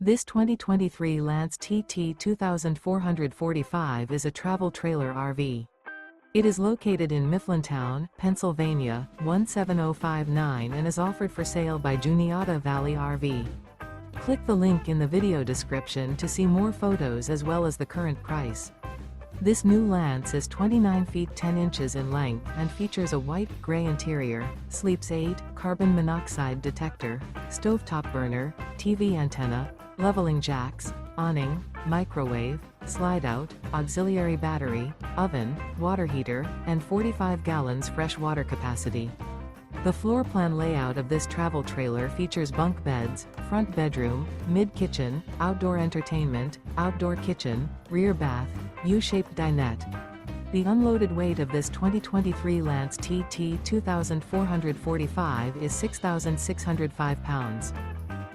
This 2023 Lance TT 2445 is a travel trailer RV. It is located in Mifflintown, Pennsylvania, 17059 and is offered for sale by Juniata Valley RV. Click the link in the video description to see more photos as well as the current price. This new Lance is 29 feet 10 inches in length and features a white-gray interior, sleeps 8, carbon monoxide detector, stovetop burner, TV antenna, leveling jacks, awning, microwave, slide-out, auxiliary battery, oven, water heater, and 45 gallons fresh water capacity. The floor plan layout of this travel trailer features bunk beds, front bedroom, mid-kitchen, outdoor entertainment, outdoor kitchen, rear bath, U-shaped dinette. The unloaded weight of this 2023 Lance TT 2445 is 6,605 pounds.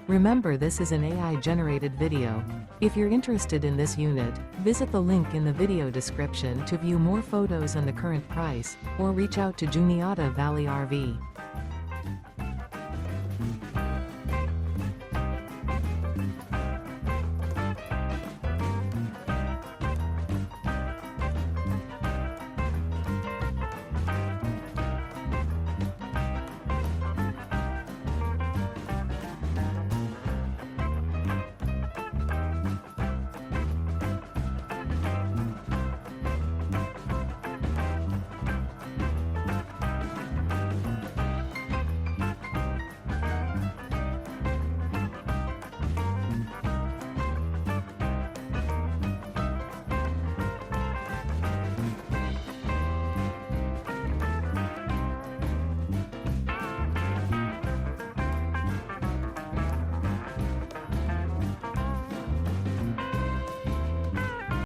Remember, this is an AI-generated video. If you're interested in this unit, visit the link in the video description to view more photos and the current price, or reach out to Juniata Valley RV.